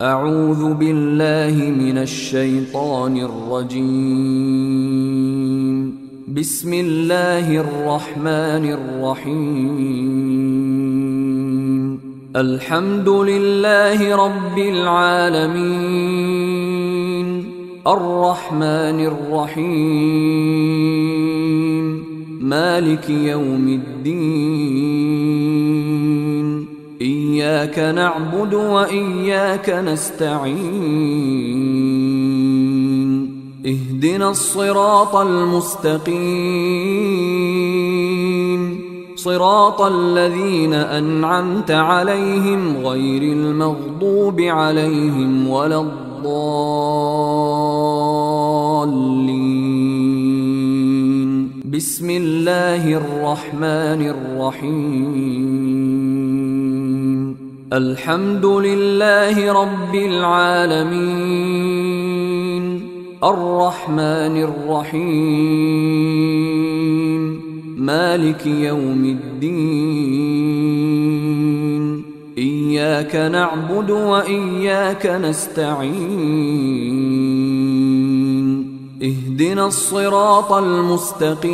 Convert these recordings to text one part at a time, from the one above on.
أعوذ بالله من الشيطان الرجيم. بسم الله الرحمن الرحيم. الحمد لله رب العالمين، الرحمن الرحيم، مالك يوم الدين. إياك نعبد وإياك نستعين. اهدنا الصراط المستقيم، صراط الذين أنعمت عليهم غير المغضوب عليهم ولا الضالين. بسم الله الرحمن الرحيم. الحمد لله رب العالمين، الرحمن الرحيم، مالك يوم الدين. إياك نعبد وإياك نستعين. اهدنا الصراط المستقيم،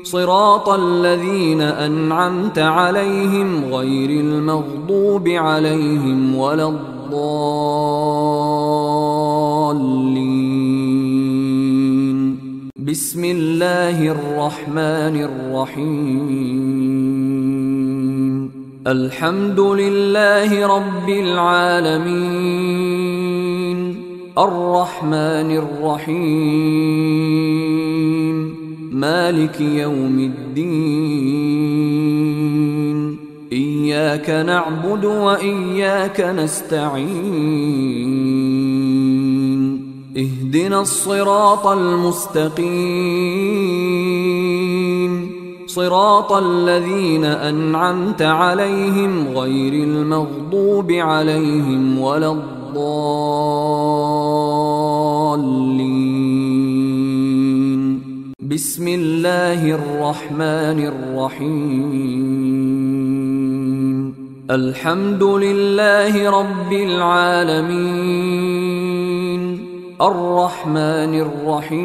صراط الذين أنعمت عليهم غير المغضوب عليهم ولا الضالين. بسم الله الرحمن الرحيم. الحمد لله رب العالمين، الرحمن الرحيم، مالك يوم الدين. إياك نعبد وإياك نستعين. اهدنا الصراط المستقيم، صراط الذين أنعمت عليهم غير المغضوب عليهم ولا الضالين. بسم الله الرحمن الرحيم. الحمد لله رب العالمين، الرحمن الرحيم،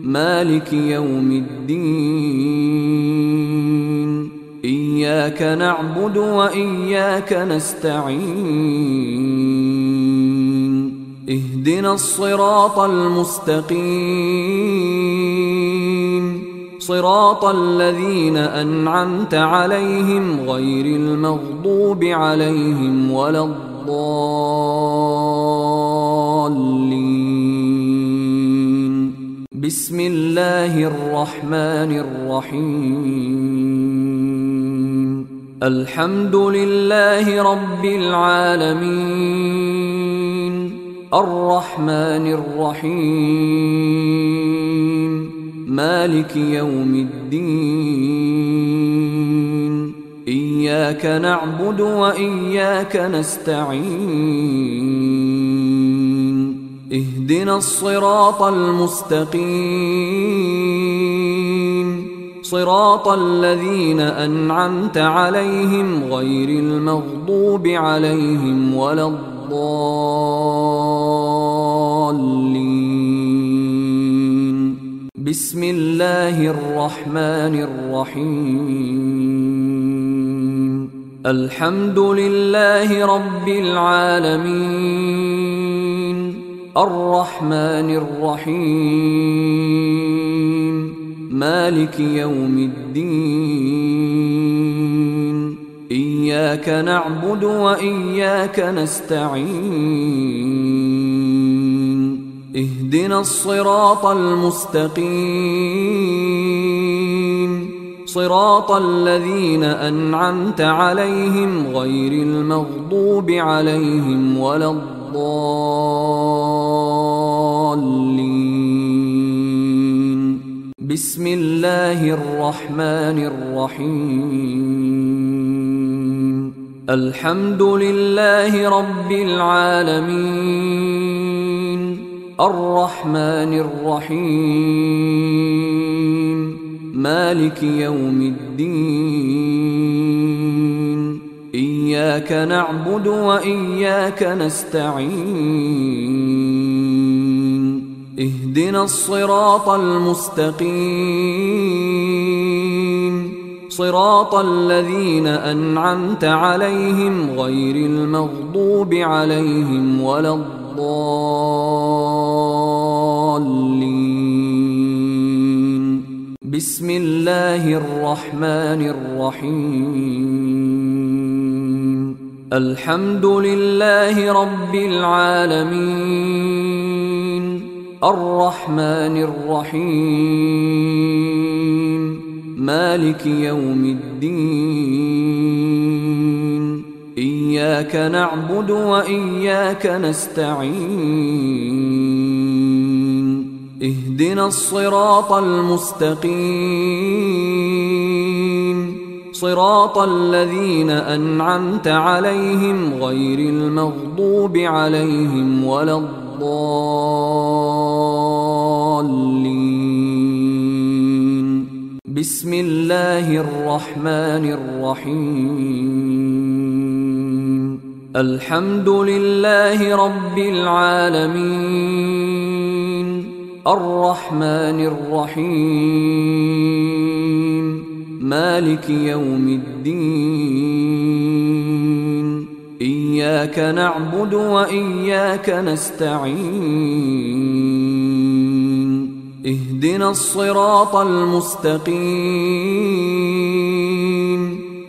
مالك يوم الدين. إياك نعبد وإياك نستعين. اهدنا الصراط المستقيم، صراط الذين أنعمت عليهم غير المغضوب عليهم ولا الضالين. بسم الله الرحمن الرحيم. الحمد لله رب العالمين، الرحمن الرحيم، مالك يوم الدين. إياك نعبد وإياك نستعين. اهدنا الصراط المستقيم، صراط الذين أنعمت عليهم غير المغضوب عليهم ولا الضالين. بسم الله الرحمن الرحيم. الحمد لله رب العالمين، الرحمن الرحيم، مالك يوم الدين. إياك نعبد وإياك نستعين. اهدنا الصراط المستقيم، صراط الذين أنعمت عليهم غير المغضوب عليهم ولا الضالين. بسم الله الرحمن الرحيم. الحمد لله رب العالمين، الرحمن الرحيم، مالك يوم الدين. إياك نعبد وإياك نستعين اهدنا الصراط المستقيم صراط الذين أنعمت عليهم غير المغضوب عليهم ولا الضالين بسم الله الرحمن الرحيم الحمد لله رب العالمين الرحمن الرحيم مالك يوم الدين إياك نعبد وإياك نستعين اهدنا الصراط المستقيم صراط الذين أنعمت عليهم غير المغضوب عليهم ولا الضالين بسم الله الرحمن الرحيم الحمد لله رب العالمين الرحمن الرحيم مالك يوم الدين إياك نعبد وإياك نستعين اهدنا الصراط المستقيم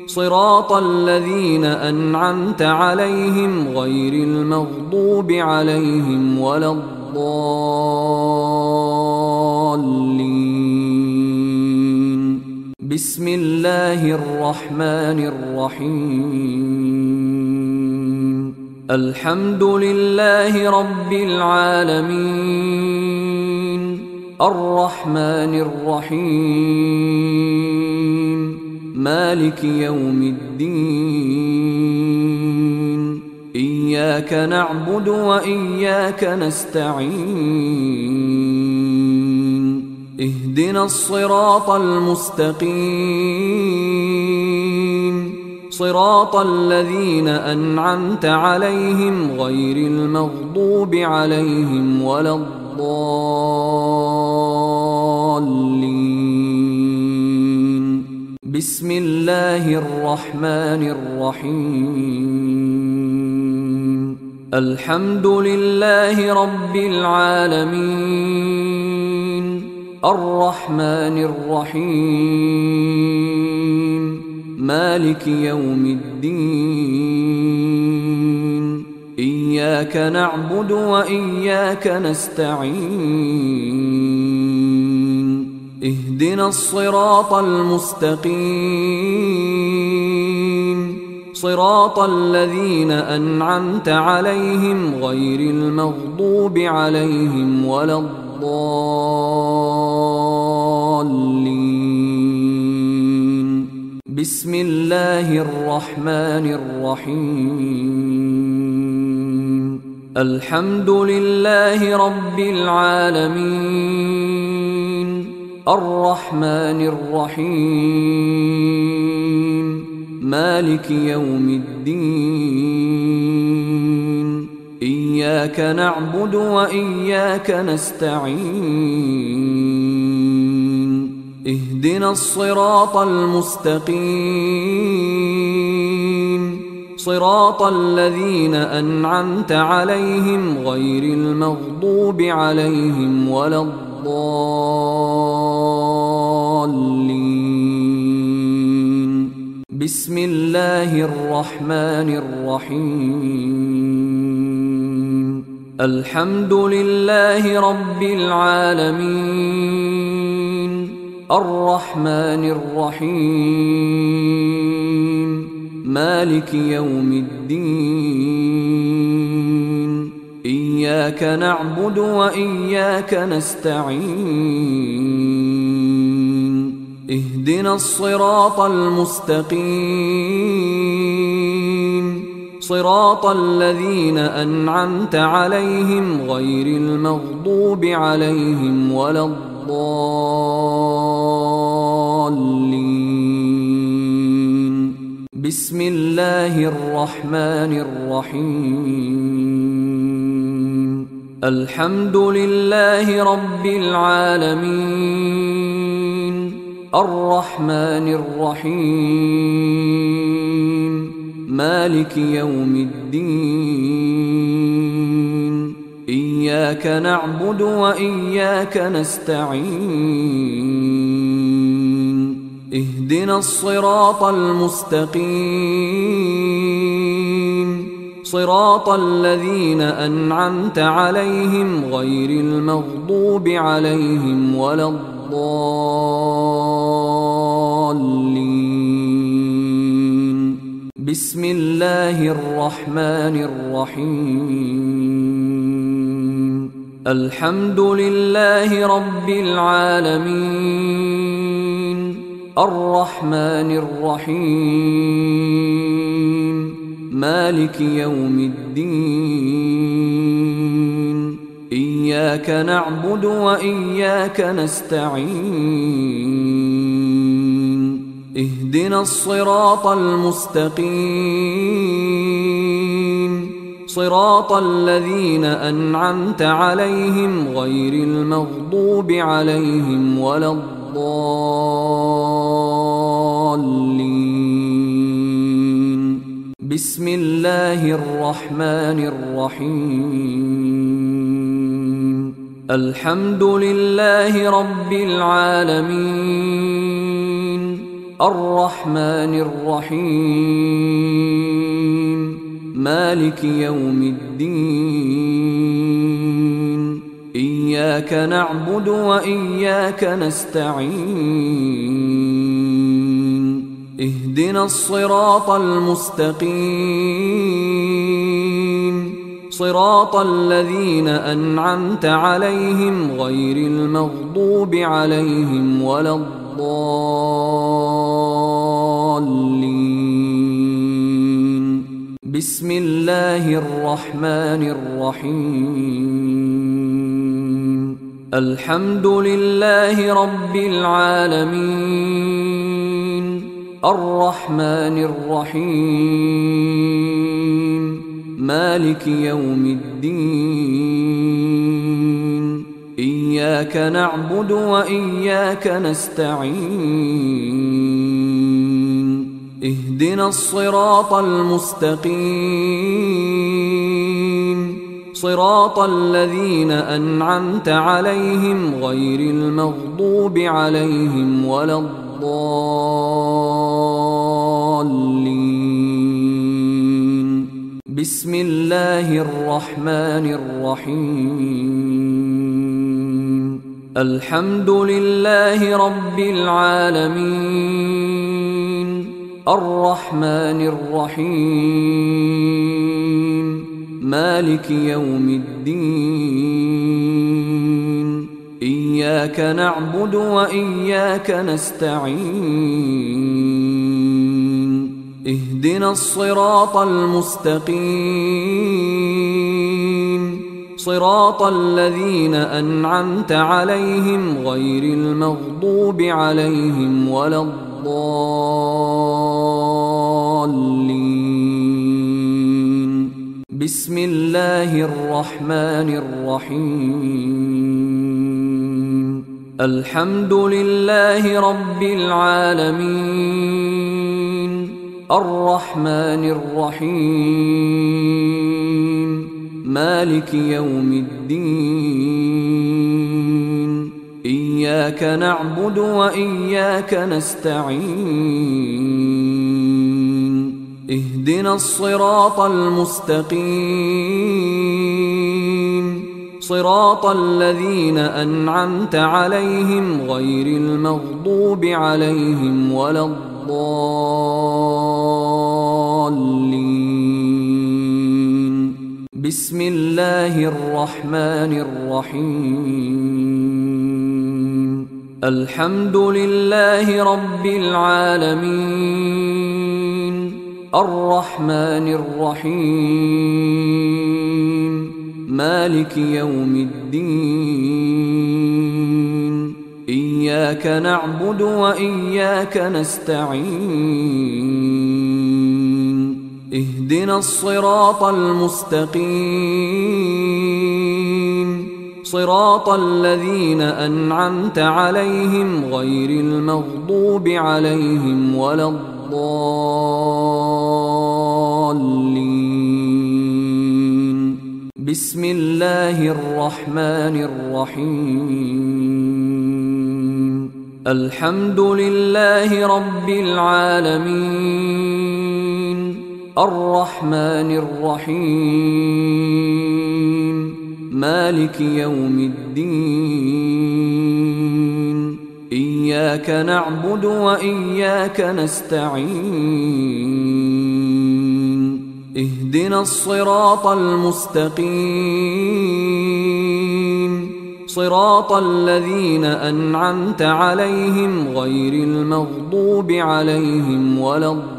صراط الذين أنعمت عليهم غير المغضوب عليهم ولا الضالين بسم الله الرحمن الرحيم الحمد لله رب العالمين الرحمن الرحيم مالك يوم الدين إياك نعبد وإياك نستعين اهدنا الصراط المستقيم صراط الذين أنعمت عليهم غير المغضوب عليهم ولا الضالين بسم الله الرحمن الرحيم الحمد لله رب العالمين الرحمن الرحيم مالك يوم الدين إياك نعبد وإياك نستعين اهدنا الصراط المستقيم صراط الذين أنعمت عليهم غير المغضوب عليهم ولا الضالين بسم الله الرحمن الرحيم الحمد لله رب العالمين الرحمن الرحيم مالك يوم الدين إياك نعبد وإياك نستعين اهدنا الصراط المستقيم صراط الذين أنعمت عليهم غير المغضوب عليهم ولا الضالين بسم الله الرحمن الرحيم الحمد لله رب العالمين الرحمن الرحيم مالك يوم الدين إياك نعبد وإياك نستعين اهدنا الصراط المستقيم صراط الذين أنعمت عليهم غير المغضوب عليهم ولا الضالين بسم الله الرحمن الرحيم الحمد لله رب العالمين الرحمن الرحيم مالك يوم الدين إياك نعبد وإياك نستعين اهدنا الصراط المستقيم صراط الذين أنعمت عليهم غير المغضوب عليهم ولا الضالين بسم الله الرحمن الرحيم الحمد لله رب العالمين الرحمن الرحيم مالك يوم الدين إياك نعبد وإياك نستعين اهدنا الصراط المستقيم صراط الذين أنعمت عليهم غير المغضوب عليهم ولا الضالين بسم الله الرحمن الرحيم الحمد لله رب العالمين الرحمن الرحيم مالك يوم الدين إياك نعبد وإياك نستعين اهدنا الصراط المستقيم صراط الذين أنعمت عليهم غير المغضوب عليهم ولا الضالين بسم الله الرحمن الرحيم الحمد لله رب العالمين الرحمن الرحيم مالك يوم الدين إياك نعبد وإياك نستعين اهدنا الصراط المستقيم صراط الذين أنعمت عليهم غير المغضوب عليهم ولا الضالين بسم الله الرحمن الرحيم الحمد لله رب العالمين الرحمن الرحيم مالك يوم الدين إياك نعبد وإياك نستعين اهدنا الصراط المستقيم صراط الذين أنعمت عليهم غير المغضوب عليهم ولا الضالين بسم الله الرحمن الرحيم الحمد لله رب العالمين الرحمن الرحيم مالك يوم الدين إياك نعبد وإياك نستعين اهدنا الصراط المستقيم صراط الذين أنعمت عليهم غير المغضوب عليهم ولا الضالين بسم الله الرحمن الرحيم الحمد لله رب العالمين الرحمن الرحيم مالك يوم الدين إياك نعبد وإياك نستعين اهدنا الصراط المستقيم صراط الذين أنعمت عليهم غير المغضوب عليهم ولا الضالين. بسم الله الرحمن الرحيم. الحمد لله رب العالمين الرحمن الرحيم مالك يوم الدين. إياك نعبد وإياك نستعين. اهدنا الصراط المستقيم صراط الذين أنعمت عليهم غير المغضوب عليهم ولا الضالين.